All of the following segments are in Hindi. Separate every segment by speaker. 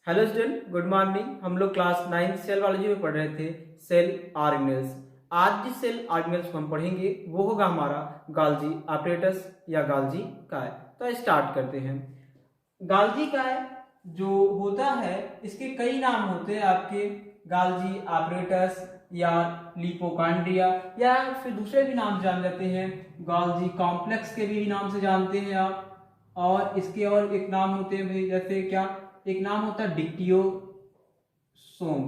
Speaker 1: Hello student, good morning. हम लोग क्लास 9 सेल बायोलॉजी में पढ़ रहे थे सेल ऑर्गेनेल्स। आज जिस सेल ऑर्गेनेल्स को हम पढ़ेंगे वो होगा हमारा गाल्जी apparatus या गाल्जी काय। तो स्टार्ट करते हैं। गाल्जी काय जो होता है इसके कई नाम होते हैं आपके, गाल्जी apparatus या लिपोकांड्रिया या फिर दूसरे भी नाम जान जाते हैं, गाल्जी कॉम्प्लेक्स के भी नाम से जानते हैं आप। और इसके और एक नाम होते हैं भाई, जैसे क्या, एक नाम होता है डिक्टियोसोम,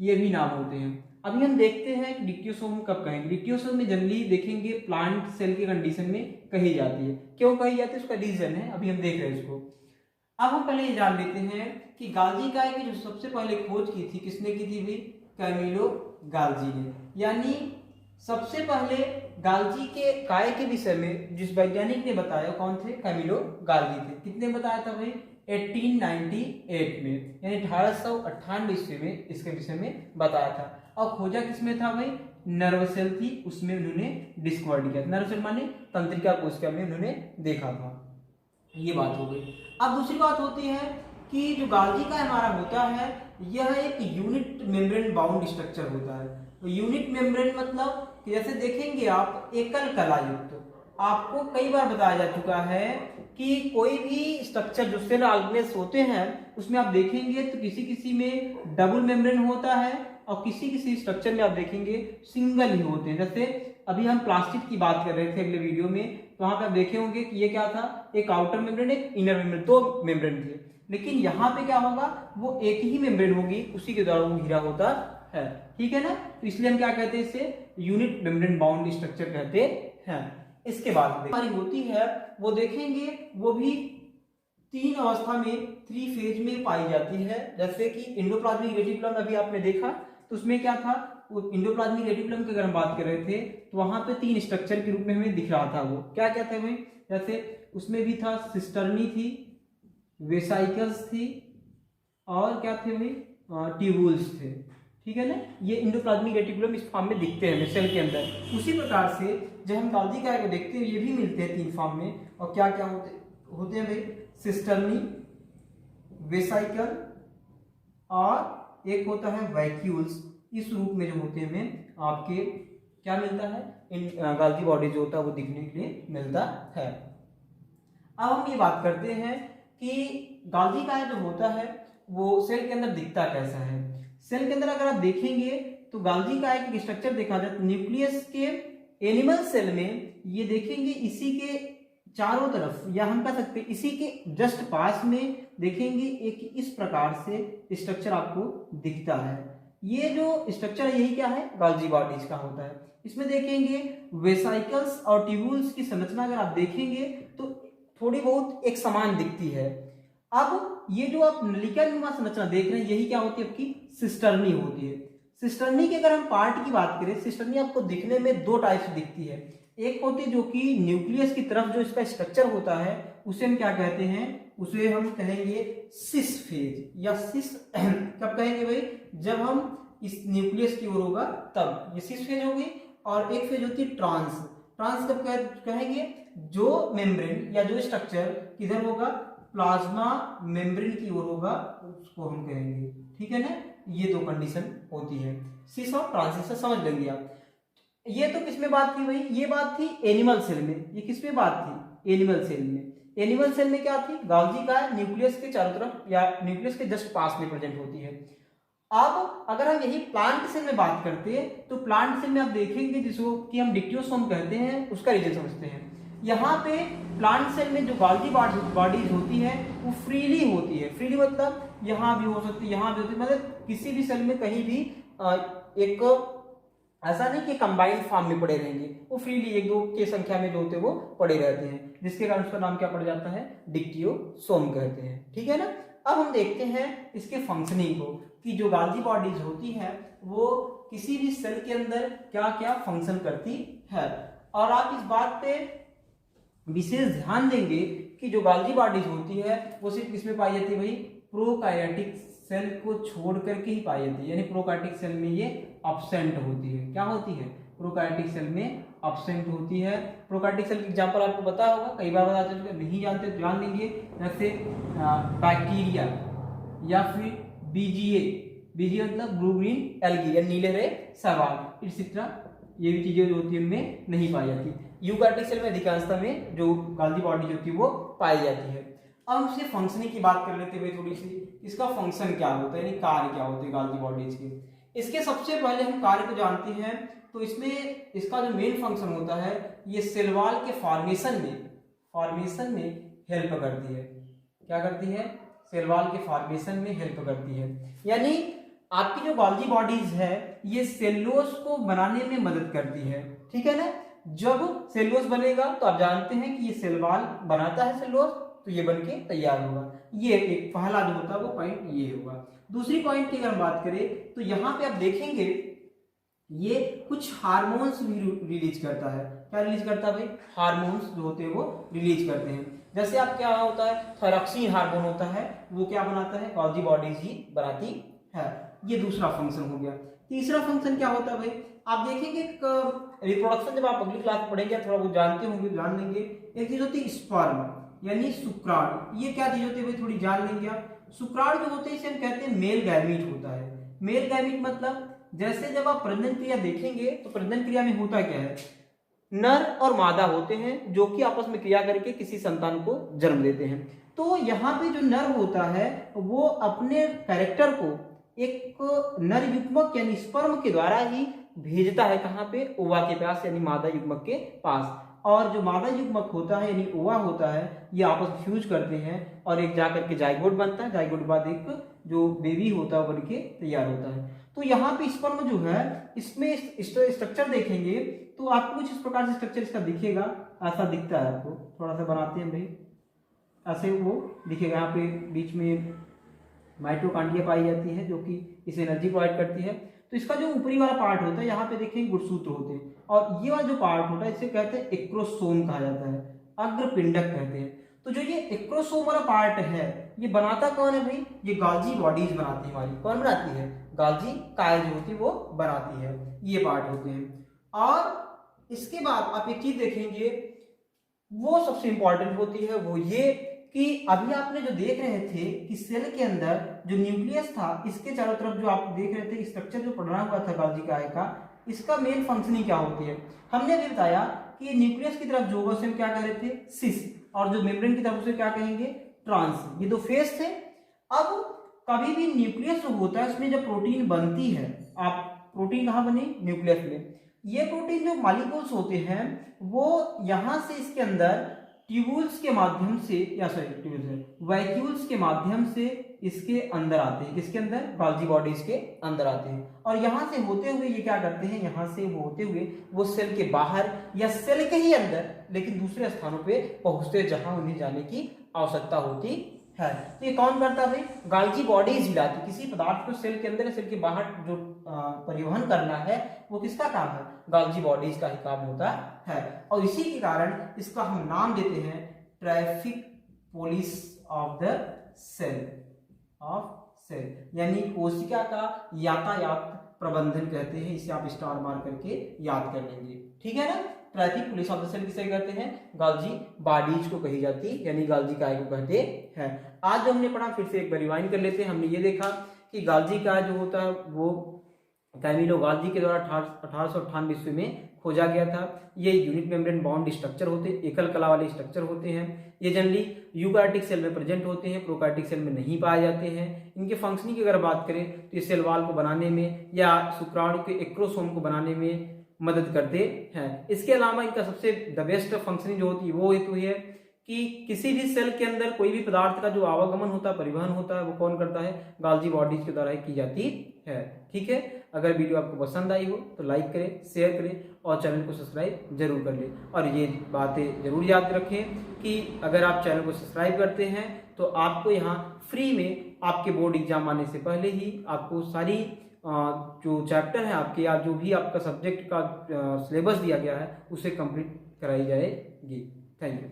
Speaker 1: ये भी नाम होते हैं। अभी हम देखते हैं कि डिक्टियोसोम कब कहेंगे। डिक्टियोसोम में जनरली देखेंगे प्लांट सेल के कंडीशन में कही जाती है। क्यों कही जाती है उसका रीजन है, अभी हम देख रहे हैं इसको। अब हम पहले ये जान लेते हैं कि गाल्जी काय की जो सबसे पहले खोज की थी किसने की थी भाई, कैमिलो गाल्जी ने। यानी सबसे पहले गाल्जी के काय के विषय में जिस वैज्ञानिक ने बताया कौन थे, कैमिलो गाल्जी थे। कितने बताया था भाई, 1898 में, यानी 1898 ईस्वी में इसके विषय में बताया था। और खोजा किसमें था भाई, नर्व सेल थी, उसमें उन्होंने डिस्कवर किया। नर्व सेल माने तंत्रिका कोशिका में उन्होंने देखा था। ये बात हो गई। अब दूसरी बात होती है कि जो गाल्जी का हमारा होता है यह एक यूनिट मेम्ब्रेन बाउंड स्ट्रक्चर होता है। तो यूनिट मेम्ब्रेन मतलब कि जैसे देखेंगे आप एकल कला युक्त, आपको कई बार बताया जा चुका है कि कोई भी स्ट्रक्चर जो सेल ऑर्गेनेल्स होते हैं उसमें आप देखेंगे तो किसी किसी में डबल मेम्ब्रेन होता है और किसी किसी स्ट्रक्चर में आप देखेंगे सिंगल ही होते हैं। जैसे अभी हम प्लास्टिक की बात कर रहे थे अगले वीडियो में, तो वहां पे आप देखे होंगे कि ये क्या था, एक आउटर मेम्ब्रेन एक इनर मेम्ब्रेन, दो मेम्ब्रेन थे। लेकिन यहाँ पे क्या होगा, वो एक ही मेम्ब्रेन होगी, उसी के द्वारा वो घिरा होता है। ठीक है ना, तो इसलिए हम क्या कहते हैं, इसे यूनिट मेम्ब्रेन बाउंड स्ट्रक्चर कहते हैं। इसके बाद हमारी होती है वो देखेंगे, वो भी तीन अवस्था में, थ्री फेज में पाई जाती है। जैसे कि एंडोप्लाज्मिक रेटिकुलम अभी आपने देखा, तो उसमें क्या था, वो एंडोप्लाज्मिक रेटिकुलम की अगर हम बात कर रहे थे तो वहां पे तीन स्ट्रक्चर के रूप में हमें दिख रहा था। वो क्या क्या थे भाई, जैसे उसमें भी था सिस्टर्नी थी, वेसाइकल्स थी, और क्या थे भाई, ट्यूबुल्स थे। ठीक है ना, ये एंडोप्लाज्मिक रेटिकुलम इस फॉर्म में दिखते हैं सेल के अंदर। उसी प्रकार से जब हम गाल्जी काय को देखते हैं ये भी मिलते हैं तीन फॉर्म में। और क्या क्या होते हैं भाई, सिस्टर्नी, वेसाइकल और एक होता है वैक्यूल्स। इस रूप में जो होते हैं हमें आपके क्या मिलता है, इन गाल्जी बॉडी जो होता है वो दिखने के लिए मिलता है। अब हम ये बात करते हैं कि गाल्जी काय जो होता है वो सेल के अंदर दिखता कैसा है। सेल के अंदर अगर आप देखेंगे तो गाल्जी काय की स्ट्रक्चर देखा जाए तो न्यूक्लियस के एनिमल सेल में ये देखेंगे इसी के चारों तरफ, या हम कह सकते हैं इसी के जस्ट पास में देखेंगे एक इस प्रकार से स्ट्रक्चर आपको दिखता है। ये जो स्ट्रक्चर है यही क्या है, गाल्जी बॉडीज का होता है। इसमें देखेंगे वेसाइकल्स और ट्यूबुल्स की संरचना अगर आप देखेंगे तो थोड़ी बहुत एक समान दिखती है। अब ये जो आप नलिका नुमा संरचना देख रहे हैं यही क्या होती है, आपकी सिस्टर्नी होती है। सिस्टर्नी की अगर हम पार्ट की बात करें, सिस्टर्नी आपको दिखने में दो टाइप से दिखती है। एक होती है जो कि न्यूक्लियस की तरफ जो इसका स्ट्रक्चर होता है उसे हम क्या कहते हैं, उसे हम कहेंगे सिस फेज या सिस कब कहेंगे भाई, जब हम इस न्यूक्लियस की ओर होगा तब ये सिस फेज होगी। और एक फेज होती है ट्रांस। ट्रांस कब कहेंगे, जो मेम्ब्रेन या जो स्ट्रक्चर किधर होगा, प्लाज्मा मेम्ब्रेन की ओर होगा, उसको हम कहेंगे। ठीक है ना, ये दो कंडीशन होती है, सिस और ट्रांजिशन, समझ लेंगे आप। ये तो किसमें बात थी भाई, ये बात थी एनिमल सेल में। ये किसमें बात थी, एनिमल सेल में। एनिमल सेल में क्या थी, गाल्जी काय न्यूक्लियस के चारों तरफ या न्यूक्लियस के जस्ट पास में प्रेजेंट होती है। अब अगर हम यही प्लांट सेल में बात करते हैं तो प्लांट सेल में आप देखेंगे जिसको कि हम डिक्टियोसोम कहते हैं, उसका रीजन समझते हैं। यहाँ पे प्लांट सेल में जो गाल्जी बॉडीज होती है वो फ्रीली होती है। फ्रीली मतलब यहाँ भी हो सकती है, यहाँ भी होती है, मतलब किसी भी सेल में कहीं भी एक ऐसा नहीं कि कंबाइंड फॉर्म में पड़े रहेंगे, वो फ्रीली एक दो के संख्या में जो होते हैं वो पड़े रहते हैं, जिसके कारण उसका नाम क्या पड़ जाता है, डिक्टियोसोम कहते हैं। ठीक है ना, अब हम देखते हैं इसके फंक्शनिंग को कि जो गाल्जी बॉडीज होती है वो किसी भी सेल के अंदर क्या क्या फंक्शन करती है। और आप इस बात पे विशेष ध्यान देंगे कि जो गाल्जी बॉडीज होती है वो सिर्फ किसमें पाई जाती है भाई, प्रोकार्योटिक सेल को छोड़ करके ही पाई जाती है। यानी प्रोकार्योटिक सेल में ये अब्सेंट होती है। क्या होती है, प्रोकार्योटिक सेल में अब्सेंट होती है। प्रोकार्योटिक सेल का एग्जांपल आपको पता होगा, कई बार बता चुके, नहीं जानते तो जान लेंगे। जैसे बैक्टीरिया या फिर बीजीए, बीजीए मतलब ब्लू ग्रीन एल्गी या नीले हरे शैवाल एक्सेट्रा, ये भी चीजें जो होती है उनमें नहीं पाई जाती। यूकार्योटिक सेल में अधिकांशतः में जो गाल्जी बॉडी होती है वो पाई जाती है। अब हम इसके फंक्शनिंग की बात कर लेते हैं थोड़ी सी, इसका फंक्शन क्या होता है, यानी कार्य क्या होते हैं गाल्जी बॉडीज के। इसके सबसे पहले हम कार्य को जानते हैं, तो इसमें इसका जो मेन फंक्शन होता है ये सेल वॉल के फॉर्मेशन में हेल्प करती है। क्या करती है? सेल वॉल के फॉर्मेशन में हेल्प करती है। यानी आपकी जो गाल्जी बॉडीज है ये सेलुलोज को बनाने में मदद करती है, ठीक है ना। जब सेलुलोज बनेगा तो आप जानते हैं कि ये सेल वॉल बनाता है सेलुलोज, तो ये बनके तैयार होगा। ये एक पहला जो होता है वो पॉइंट ये होगा। दूसरी पॉइंट की अगर हम बात करें तो यहाँ पे आप देखेंगे ये कुछ हार्मोन्स भी रिलीज करता है। क्या रिलीज करता है भाई? हार्मोन्स जो होते हैं वो रिलीज करते हैं। जैसे आप क्या होता है, थायरॉक्सिन हार्मोन होता है, वो क्या बनाता है? गाल्जी बॉडीज ही बनाती है। ये दूसरा फंक्शन हो गया। तीसरा फंक्शन क्या होता है भाई? आप देखेंगे रिप्रोडक्शन जब आप अगली क्लास में पढ़ेंगे थोड़ा बहुत जानते होंगे, जान लेंगे। एक चीज होती है स्पर्म यानी शुक्राणु, ये क्या चीज होती है भाई थोड़ी जान लेंगे आप। शुक्राणु जो होते हैं इसे हम कहते हैं मेल गैमीट होता है। मेल गैमीट मतलब जैसे जब आप प्रजनन क्रिया देखेंगे तो प्रजनन क्रिया में होता क्या है, नर और मादा होते हैं जो कि आपस में क्रिया करके किसी संतान को जन्म देते हैं। तो यहाँ पे जो नर होता है वो अपने कैरेक्टर को एक नर युग्मक यानी स्पर्म के द्वारा ही भेजता है, कहाँ पे? ओवा के पास यानी मादा युग्मक के पास। और जो मादा युग्मक होता है यानी ओवा होता है, ये आपस में फ्यूज करते हैं और एक जाकर के जाइगोट बनता है। जाइगोट के बाद एक जो बेबी होता है बनके तैयार होता है। तो यहाँ पे स्पर्म जो है इसमें स्ट्रक्चर देखेंगे तो आपको कुछ इस प्रकार से स्ट्रक्चर इसका दिखेगा, ऐसा दिखता है आपको। थोड़ा सा बनाते हैं भाई, ऐसे वो दिखेगा। यहाँ पे बीच में माइटोकॉन्ड्रिया पाई जाती है जो कि इसे एनर्जी प्रोवाइड करती है। तो इसका जो ऊपरी वाला पार्ट होता है यहाँ पे देखेंगे गुणसूत्र होते हैं, और ये वाला जो पार्ट होता है इसे कहते हैं एक्रोसोम कहा जाता है, अग्रपिंडक कहते हैं। तो जो ये एक्रोसोम वाला पार्ट है ये बनाता कौन है भाई? ये गाल्जी बॉडीज बनाती है हमारी। कौन बनाती है? गाल्जी काय जो होती है वो बनाती है, ये पार्ट होते हैं। और इसके बाद आप एक चीज देखेंगे वो सबसे इंपॉर्टेंट होती है, वो ये कि अभी आपने जो देख रहे थे कि सेल के अंदर जो न्यूक्लियस था इसके चारों तरफ जो आप देख रहे थे स्ट्रक्चर जो पढ़ना हुआ था गाल्जी काय का, इसका मेन फंक्शनिंग क्या होती है? हमने भी बताया कि न्यूक्लियस की तरफ जो होगा उसे हम क्या कह रहे थे? सिस, और जो मेम्ब्रेन की तरफ उसे क्या कहेंगे? ट्रांस। ये दो फेस थे। अब कभी भी न्यूक्लियस जो होता है उसमें जब प्रोटीन बनती है, आप प्रोटीन कहाँ बनी? न्यूक्लियस में। ये प्रोटीन जो मॉलिक्यूल्स होते हैं वो यहां से इसके अंदर ट्यूब्यूल्स के माध्यम से या वैक्यूल्स के माध्यम से इसके अंदर आते हैं। किसके अंदर? गाल्जी बॉडीज के अंदर आते हैं। और यहां से होते हुए ये क्या करते हैं? यहां से होते हुए वो सेल के बाहर या सेल के ही अंदर लेकिन दूसरे स्थानों पे पहुंचते जहां उन्हें जाने की आवश्यकता होती है। तो ये कौन करता है भाई? गाल्जी बॉडीज हिलाती। किसी पदार्थ को सेल के अंदर या सेल के बाहर जो परिवहन करना है वो किसका काम है? गाल्जी बॉडीज का ही काम होता है। और इसी के कारण इसका हम नाम देते हैं traffic police of the cell, यानी कोशिका का यातायात प्रबंधन कहते हैं। इसे आप स्टार मार करके याद कर लेंगे, ठीक है ना। Traffic police of the cell किसे कहते हैं? गाल्जी बॉडीज को कही जाती है, यानी गाल्जी काय को कहते हैं। आज जो हमने पढ़ा फिर से एक बार रिवाइंड कर लेते हैं। हमने ये देखा कि गाल्जी काय जो होता है वो कैमिलो गाल्जी के द्वारा 1898 ईस्वी में खोजा गया था। ये यूनिट मेम्ब्रेन बॉन्ड स्ट्रक्चर होते हैं, एकल कला वाले स्ट्रक्चर होते हैं। ये जनरली यूकार्योटिक सेल में प्रेजेंट होते हैं, प्रोकार्योटिक सेल में नहीं पाए जाते हैं। इनके फंक्शनिंग की अगर बात करें तो ये सेल वॉल को बनाने में या शुक्राणु के एक्रोसोम को बनाने में मदद करते हैं। इसके अलावा इनका सबसे द बेस्ट फंक्शनिंग जो होती है वो हेतु है कि किसी भी सेल के अंदर कोई भी पदार्थ का जो आवागमन होता है, परिवहन होता है, वो कौन करता है? गाल्जी बॉडीज के द्वारा ही की जाती है, ठीक है। अगर वीडियो आपको पसंद आई हो तो लाइक करें, शेयर करें और चैनल को सब्सक्राइब जरूर कर लें। और ये बातें जरूर याद रखें कि अगर आप चैनल को सब्सक्राइब करते हैं तो आपको यहाँ फ्री में आपके बोर्ड एग्जाम आने से पहले ही आपको सारी जो चैप्टर है आपके या जो भी आपका सब्जेक्ट का सिलेबस दिया गया है उसे कंप्लीट कराई जाएगी। Thank you.